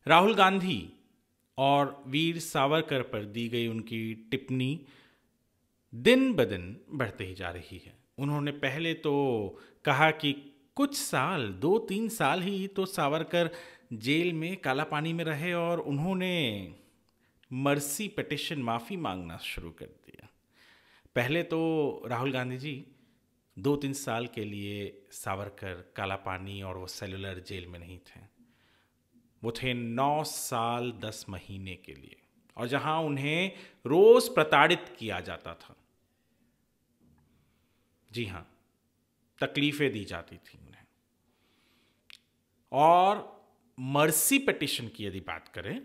राहुल गांधी और वीर सावरकर पर दी गई उनकी टिप्पणी दिन ब दिन बढ़ते ही जा रही है। उन्होंने पहले तो कहा कि कुछ साल 2-3 साल ही तो सावरकर जेल में काला पानी में रहे और उन्होंने मर्सी पिटिशन माफ़ी मांगना शुरू कर दिया। पहले तो राहुल गांधी जी 2-3 साल के लिए सावरकर काला पानी और वो सेलुलर जेल में नहीं थे, वो थे 9 साल 10 महीने के लिए, और जहां उन्हें रोज प्रताड़ित किया जाता था। जी हां, तकलीफें दी जाती थी उन्हें। और मर्सी पिटिशन की यदि बात करें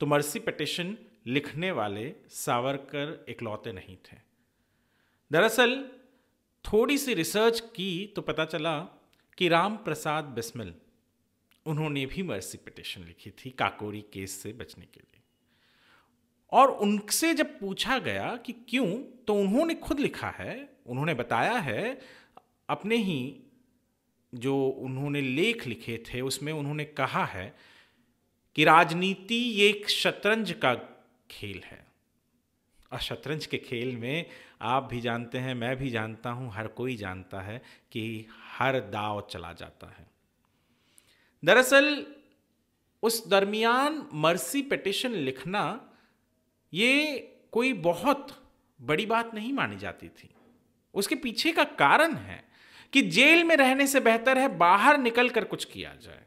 तो मर्सी पिटिशन लिखने वाले सावरकर इकलौते नहीं थे। दरअसल थोड़ी सी रिसर्च की तो पता चला कि राम प्रसाद बिस्मिल, उन्होंने भी मर्सी पिटिशन लिखी थी काकोरी केस से बचने के लिए। और उनसे जब पूछा गया कि क्यों, तो उन्होंने खुद लिखा है, उन्होंने बताया है अपने ही जो उन्होंने लेख लिखे थे उसमें उन्होंने कहा है कि राजनीति ये एक शतरंज का खेल है, और शतरंज के खेल में आप भी जानते हैं, मैं भी जानता हूं, हर कोई जानता है कि हर दांव चला जाता है। दरअसल उस दरमियान मर्सी पिटिशन लिखना ये कोई बहुत बड़ी बात नहीं मानी जाती थी। उसके पीछे का कारण है कि जेल में रहने से बेहतर है बाहर निकलकर कुछ किया जाए।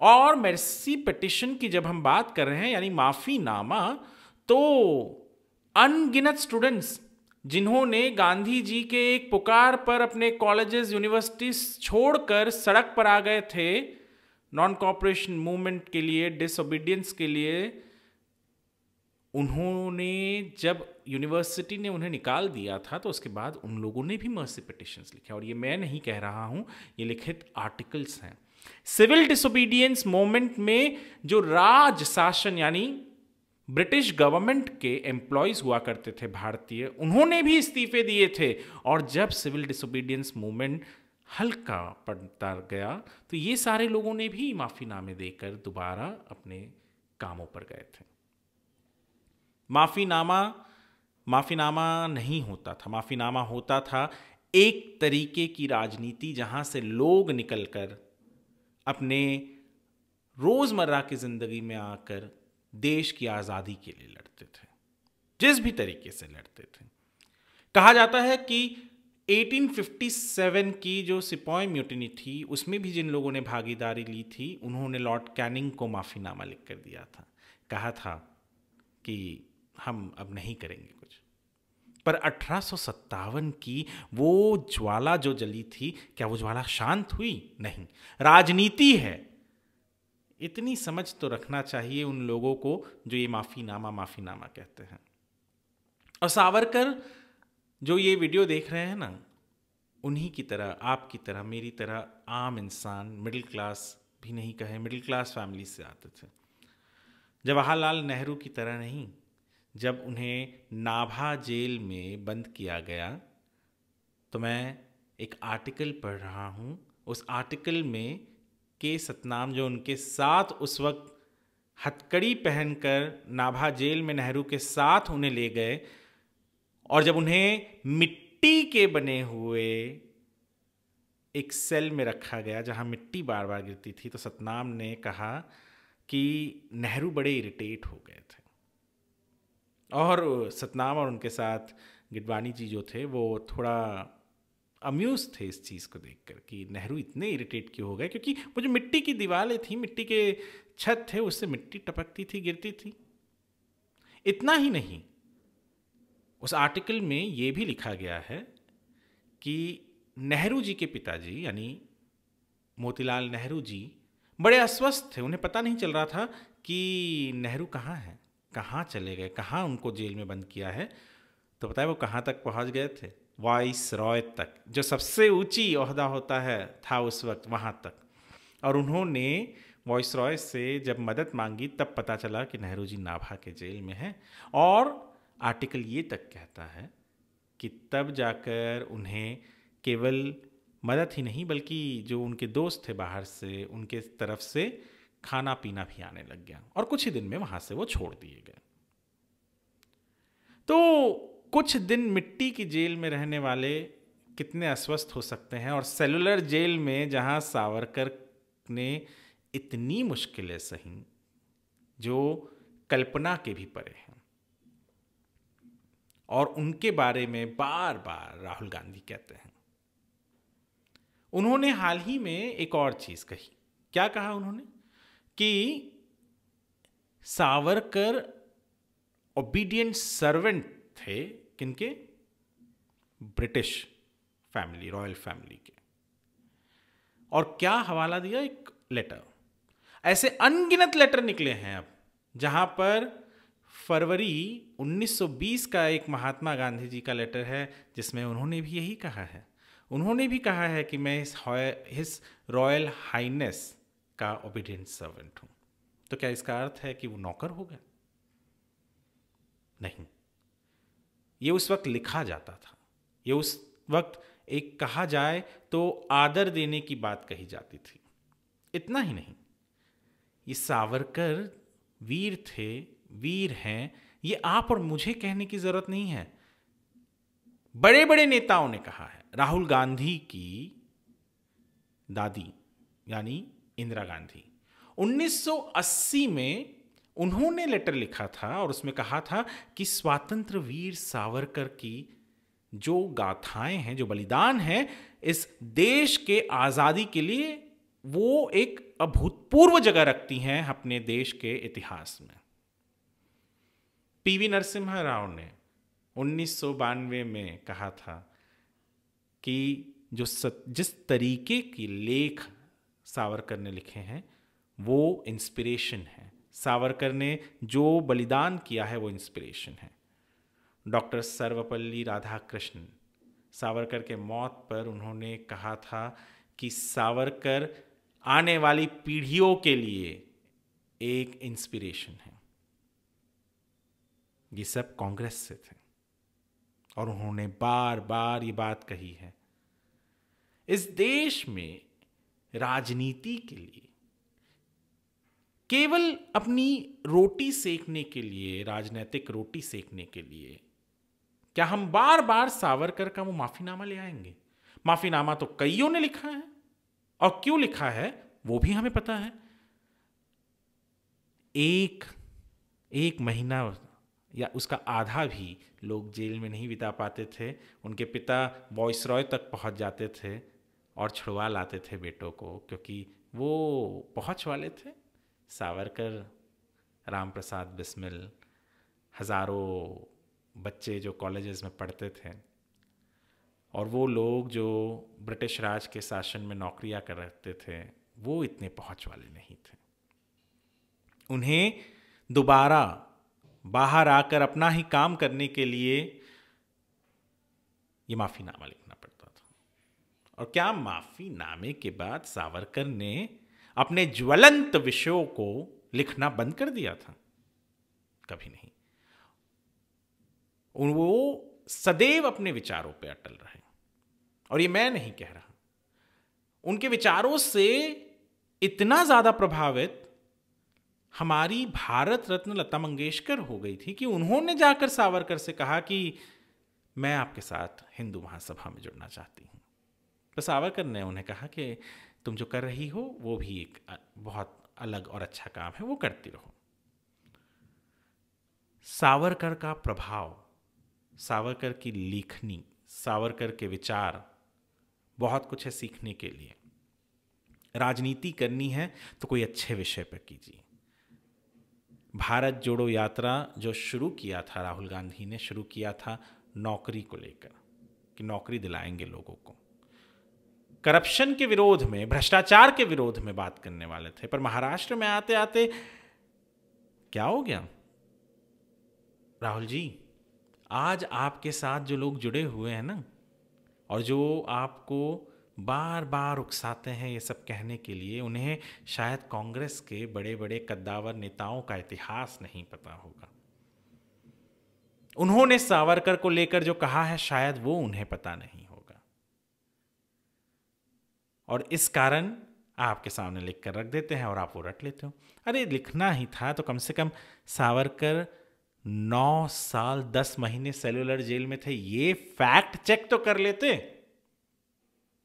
और मर्सी पिटिशन की जब हम बात कर रहे हैं, यानी माफीनामा, तो अनगिनत स्टूडेंट्स जिन्होंने गांधी जी के एक पुकार पर अपने कॉलेजेस यूनिवर्सिटीज छोड़कर सड़क पर आ गए थे नॉन कॉपरेशन मूवमेंट के लिए, डिसओबीडियंस के लिए, उन्होंने जब यूनिवर्सिटी ने उन्हें निकाल दिया था तो उसके बाद उन लोगों ने भी मर्सी पिटिशंस लिखे। और ये मैं नहीं कह रहा हूं, ये लिखित आर्टिकल्स हैं। सिविल डिसोबीडियंस मूवमेंट में जो राज शासन यानी ब्रिटिश गवर्नमेंट के एम्प्लॉयज हुआ करते थे भारतीय, उन्होंने भी इस्तीफे दिए थे। और जब सिविल डिसोबीडियंस मूवमेंट हल्का पड़ता गया तो ये सारे लोगों ने भी माफीनामे देकर दोबारा अपने कामों पर गए थे। माफीनामा नहीं होता था, माफीनामा होता था एक तरीके की राजनीति जहां से लोग निकलकर अपने रोजमर्रा की जिंदगी में आकर देश की आजादी के लिए लड़ते थे, जिस भी तरीके से लड़ते थे। कहा जाता है कि 1857 की जो सिपाही म्यूटिनी थी उसमें भी जिन लोगों ने भागीदारी ली थी, उन्होंने लॉर्ड कैनिंग को माफीनामा लिख कर दिया था। कहा था कि हम अब नहीं करेंगे कुछ। पर 1857 की वो ज्वाला जो जली थी, क्या वो ज्वाला शांत हुई? नहीं। राजनीति है, इतनी समझ तो रखना चाहिए उन लोगों को जो ये माफीनामा कहते हैं। और सावरकर जो ये वीडियो देख रहे हैं ना, उन्हीं की तरह, आपकी तरह, मेरी तरह आम इंसान, मिडिल क्लास भी नहीं कहे, मिडिल क्लास फैमिली से आते थे। जवाहरलाल नेहरू की तरह नहीं। जब उन्हें नाभा जेल में बंद किया गया तो मैं एक आर्टिकल पढ़ रहा हूँ। उस आर्टिकल में के सतनाम जो उनके साथ उस वक्त हथकड़ी पहनकर नाभा जेल में नेहरू के साथ उन्हें ले गए, और जब उन्हें मिट्टी के बने हुए एक सेल में रखा गया जहां मिट्टी बार बार गिरती थी, तो सतनाम ने कहा कि नेहरू बड़े इरिटेट हो गए थे। और सतनाम और उनके साथ गिडवानी जी जो थे वो थोड़ा अम्यूज थे इस चीज़ को देखकर कि नेहरू इतने इरिटेट क्यों हो गए, क्योंकि वो जो मिट्टी की दीवारें थी, मिट्टी के छत थे, उससे मिट्टी टपकती थी, गिरती थी। इतना ही नहीं, उस आर्टिकल में ये भी लिखा गया है कि नेहरू जी के पिताजी यानी मोतीलाल नेहरू जी बड़े अस्वस्थ थे। उन्हें पता नहीं चल रहा था कि नेहरू कहाँ हैं, कहाँ चले गए, कहाँ उनको जेल में बंद किया है। तो पता है वो कहाँ तक पहुँच गए थे? वाइस रॉय तक, जो सबसे ऊंची ओहदा होता है था उस वक्त, वहाँ तक। और उन्होंने वाइस रॉय से जब मदद मांगी तब पता चला कि नेहरू जी नाभा के जेल में हैं। और आर्टिकल ये तक कहता है कि तब जाकर उन्हें केवल मदद ही नहीं बल्कि जो उनके दोस्त थे बाहर से, उनके तरफ से खाना पीना भी आने लग गया और कुछ ही दिन में वहां से वो छोड़ दिए गए। तो कुछ दिन मिट्टी की जेल में रहने वाले कितने अस्वस्थ हो सकते हैं, और सेलुलर जेल में जहां सावरकर ने इतनी मुश्किलें सही जो कल्पना के भी परे हैं। और उनके बारे में बार बार राहुल गांधी कहते हैं। उन्होंने हाल ही में एक और चीज कही। क्या कहा उन्होंने? कि सावरकर ओबीडियंट सर्वेंट थे किनके? ब्रिटिश फैमिली, रॉयल फैमिली के। और क्या हवाला दिया? एक लेटर। ऐसे अनगिनत लेटर निकले हैं अब, जहां पर फरवरी 1920 का एक महात्मा गांधी जी का लेटर है जिसमें उन्होंने भी यही कहा है। उन्होंने भी कहा है कि मैं हिस रॉयल हाइनेस का ओबीडियंट सर्वेंट हूं। तो क्या इसका अर्थ है कि वो नौकर हो गए? नहीं, ये उस वक्त लिखा जाता था। ये उस वक्त एक कहा जाए तो आदर देने की बात कही जाती थी। इतना ही नहीं, ये सावरकर वीर थे, वीर हैं, ये आप और मुझे कहने की जरूरत नहीं है। बड़े बड़े नेताओं ने कहा है। राहुल गांधी की दादी यानी इंदिरा गांधी 1980 में उन्होंने लेटर लिखा था और उसमें कहा था कि स्वातंत्र वीर सावरकर की जो गाथाएं हैं, जो बलिदान है इस देश के आजादी के लिए, वो एक अभूतपूर्व जगह रखती हैं अपने देश के इतिहास में। पीवी नरसिम्हा राव ने 1992 में कहा था कि जिस तरीके की लेख सावरकर ने लिखे हैं वो इंस्पिरेशन है। सावरकर ने जो बलिदान किया है वो इंस्पिरेशन है। डॉक्टर सर्वपल्ली राधाकृष्णन, सावरकर के मौत पर उन्होंने कहा था कि सावरकर आने वाली पीढ़ियों के लिए एक इंस्पिरेशन है। ये सब कांग्रेस से थे और उन्होंने बार बार ये बात कही है। इस देश में राजनीति के लिए, केवल अपनी रोटी सेकने के लिए, राजनीतिक रोटी सेकने के लिए, क्या हम बार बार सावरकर का वो माफीनामा ले आएंगे? माफीनामा तो कईयों ने लिखा है, और क्यों लिखा है वो भी हमें पता है। एक महीना या उसका आधा भी लोग जेल में नहीं बिता पाते थे। उनके पिता वॉइसरॉय तक पहुंच जाते थे और छुड़वा लाते थे बेटों को, क्योंकि वो पहुंच वाले थे। सावरकर, राम प्रसाद बिस्मिल, हजारों बच्चे जो कॉलेजेस में पढ़ते थे, और वो लोग जो ब्रिटिश राज के शासन में नौकरियां कर रहे थे, वो इतने पहुंच वाले नहीं थे। उन्हें दोबारा बाहर आकर अपना ही काम करने के लिए ये माफीनामा लिखना पड़ता था। और क्या माफीनामे के बाद सावरकर ने अपने ज्वलंत विषयों को लिखना बंद कर दिया था? कभी नहीं। वो सदैव अपने विचारों पे अटल रहे। और ये मैं नहीं कह रहा, उनके विचारों से इतना ज्यादा प्रभावित हमारी भारत रत्न लता मंगेशकर हो गई थी कि उन्होंने जाकर सावरकर से कहा कि मैं आपके साथ हिंदू महासभा में जुड़ना चाहती हूं। तो सावरकर ने उन्हें कहा कि तुम जो कर रही हो वो भी एक बहुत अलग और अच्छा काम है, वो करती रहो। सावरकर का प्रभाव, सावरकर की लेखनी, सावरकर के विचार, बहुत कुछ है सीखने के लिए। राजनीति करनी है तो कोई अच्छे विषय पर कीजिए। भारत जोड़ो यात्रा जो शुरू किया था राहुल गांधी ने, शुरू किया था नौकरी को लेकर कि नौकरी दिलाएंगे लोगों को। करप्शन के विरोध में, भ्रष्टाचार के विरोध में बात करने वाले थे, पर महाराष्ट्र में आते आते क्या हो गया? राहुल जी, आज आपके साथ जो लोग जुड़े हुए हैं ना, और जो आपको बार बार उकसाते हैं ये सब कहने के लिए, उन्हें शायद कांग्रेस के बड़े बड़े कद्दावर नेताओं का इतिहास नहीं पता होगा। उन्होंने सावरकर को लेकर जो कहा है शायद वो उन्हें पता नहीं होगा। और इस कारण आपके सामने लिख कर रख देते हैं और आप वो रट लेते हो। अरे लिखना ही था तो कम से कम सावरकर 9 साल 10 महीने सेलुलर जेल में थे, ये फैक्ट चेक तो कर लेते।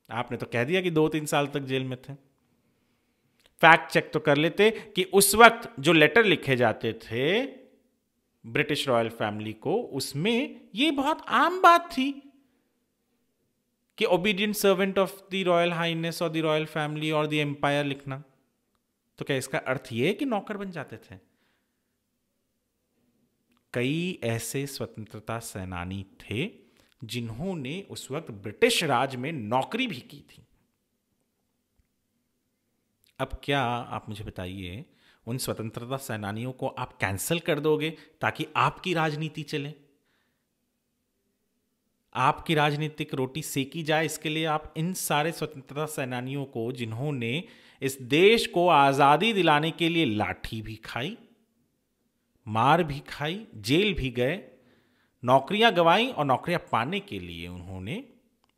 आपने तो कह दिया कि 2-3 साल तक जेल में थे। फैक्ट चेक तो कर लेते कि उस वक्त जो लेटर लिखे जाते थे ब्रिटिश रॉयल फैमिली को, उसमें ये बहुत आम बात थी कि obedient servant of the royal highness और द रॉयल फैमिली और द एम्पायर लिखना। तो क्या इसका अर्थ यह है कि नौकर बन जाते थे? कई ऐसे स्वतंत्रता सेनानी थे जिन्होंने उस वक्त ब्रिटिश राज में नौकरी भी की थी। अब क्या आप मुझे बताइए, उन स्वतंत्रता सेनानियों को आप कैंसिल कर दोगे ताकि आपकी राजनीति चले, आपकी राजनीतिक रोटी सेकी जाए, इसके लिए आप इन सारे स्वतंत्रता सेनानियों को, जिन्होंने इस देश को आज़ादी दिलाने के लिए लाठी भी खाई, मार भी खाई, जेल भी गए, नौकरियां गंवाई और नौकरियां पाने के लिए उन्होंने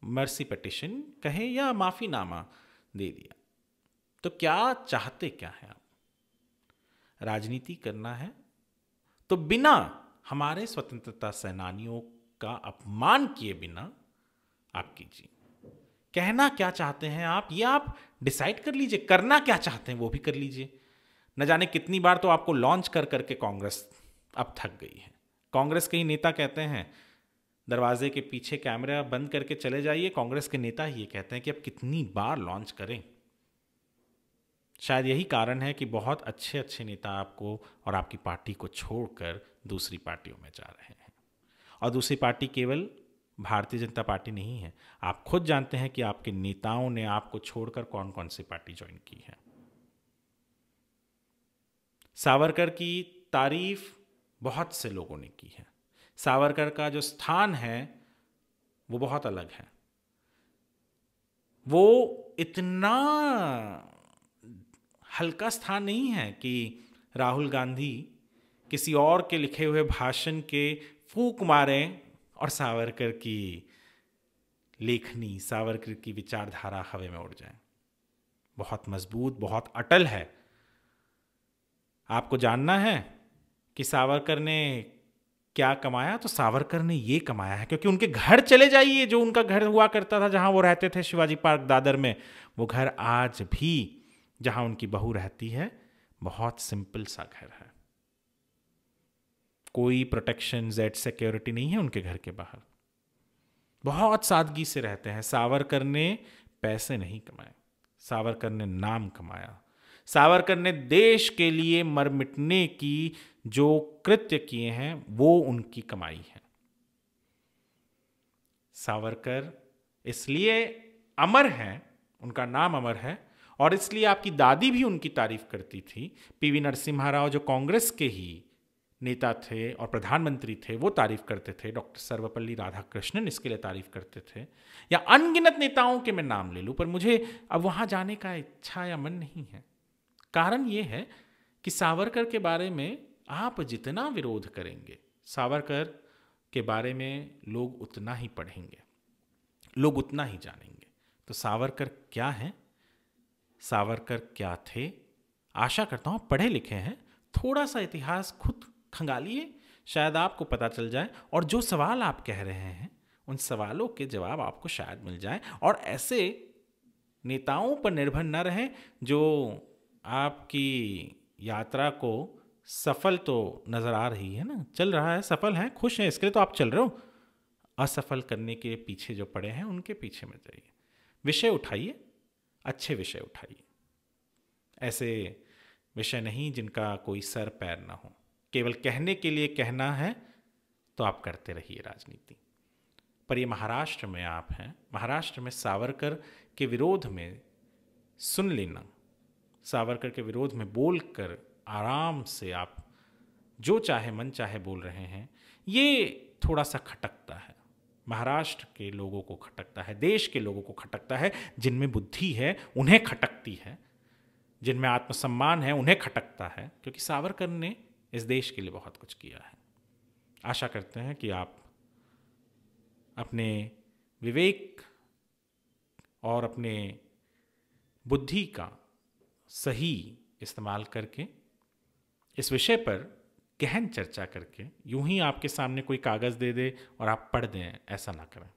मर्सी पिटीशन कहे या माफीनामा दे दिया, तो क्या चाहते क्या है आप? राजनीति करना है तो बिना हमारे स्वतंत्रता सेनानियों का अपमान किए बिना आप कीजिए। कहना क्या चाहते हैं आप, ये आप डिसाइड कर लीजिए। करना क्या चाहते हैं वो भी कर लीजिए। न जाने कितनी बार तो आपको लॉन्च कर करके कांग्रेस अब थक गई है। कांग्रेस के ही नेता कहते हैं दरवाजे के पीछे कैमरा बंद करके चले जाइए। कांग्रेस के नेता ही ये कहते हैं कि अब कितनी बार लॉन्च करें। शायद यही कारण है कि बहुत अच्छे अच्छे नेता आपको और आपकी पार्टी को छोड़कर दूसरी पार्टियों में जा रहे हैं। और दूसरी पार्टी केवल भारतीय जनता पार्टी नहीं है। आप खुद जानते हैं कि आपके नेताओं ने आपको छोड़कर कौन कौन सी पार्टी ज्वाइन की है। सावरकर की तारीफ बहुत से लोगों ने की है। सावरकर का जो स्थान है वो बहुत अलग है। वो इतना हल्का स्थान नहीं है कि राहुल गांधी किसी और के लिखे हुए भाषण के फूंक मारें और सावरकर की लेखनी, सावरकर की विचारधारा हवा में उड़ जाए। बहुत मजबूत, बहुत अटल है। आपको जानना है कि सावरकर ने क्या कमाया, तो सावरकर ने ये कमाया है, क्योंकि उनके घर चले जाइए, जो उनका घर हुआ करता था जहां वो रहते थे शिवाजी पार्क दादर में, वो घर आज भी जहां उनकी बहू रहती है बहुत सिंपल सा घर है। कोई प्रोटेक्शन, जेड सिक्योरिटी नहीं है उनके घर के बाहर। बहुत सादगी से रहते हैं। सावरकर ने पैसे नहीं कमाए, सावरकर ने नाम कमाया। सावरकर ने देश के लिए मर मिटने की जो कृत्य किए हैं वो उनकी कमाई है। सावरकर इसलिए अमर हैं, उनका नाम अमर है, और इसलिए आपकी दादी भी उनकी तारीफ करती थी। पीवी नरसिम्हा राव जो कांग्रेस के ही नेता थे और प्रधानमंत्री थे, वो तारीफ करते थे। डॉक्टर सर्वपल्ली राधाकृष्णन इसके लिए तारीफ करते थे, या अनगिनत नेताओं के मैं नाम ले लूं, पर मुझे अब वहां जाने का इच्छा या मन नहीं है। कारण ये है कि सावरकर के बारे में आप जितना विरोध करेंगे, सावरकर के बारे में लोग उतना ही पढ़ेंगे, लोग उतना ही जानेंगे। तो सावरकर क्या हैं, सावरकर क्या थे, आशा करता हूं पढ़े लिखे हैं। थोड़ा सा इतिहास खुद खंगालिए, शायद आपको पता चल जाए, और जो सवाल आप कह रहे हैं उन सवालों के जवाब आपको शायद मिल जाए। और ऐसे नेताओं पर निर्भर न रहें जो आपकी यात्रा को सफल तो नजर आ रही है ना, चल रहा है, सफल है, खुश हैं, इसके लिए तो आप चल रहे हो। असफल करने के पीछे जो पड़े हैं उनके पीछे मत जाइए। विषय उठाइए, अच्छे विषय उठाइए, ऐसे विषय नहीं जिनका कोई सर पैर ना हो। केवल कहने के लिए कहना है तो आप करते रहिए राजनीति। पर ये महाराष्ट्र में आप हैं, महाराष्ट्र में सावरकर के विरोध में सुन लेना, सावरकर के विरोध में बोलकर आराम से आप जो चाहे मन चाहे बोल रहे हैं, ये थोड़ा सा खटकता है। महाराष्ट्र के लोगों को खटकता है, देश के लोगों को खटकता है। जिनमें बुद्धि है उन्हें खटकती है, जिनमें आत्मसम्मान है उन्हें खटकता है, क्योंकि सावरकर ने इस देश के लिए बहुत कुछ किया है। आशा करते हैं कि आप अपने विवेक और अपने बुद्धि का सही इस्तेमाल करके इस विषय पर गहन चर्चा करके यूं ही आपके सामने कोई कागज़ दे दे और आप पढ़ दें, ऐसा ना करें।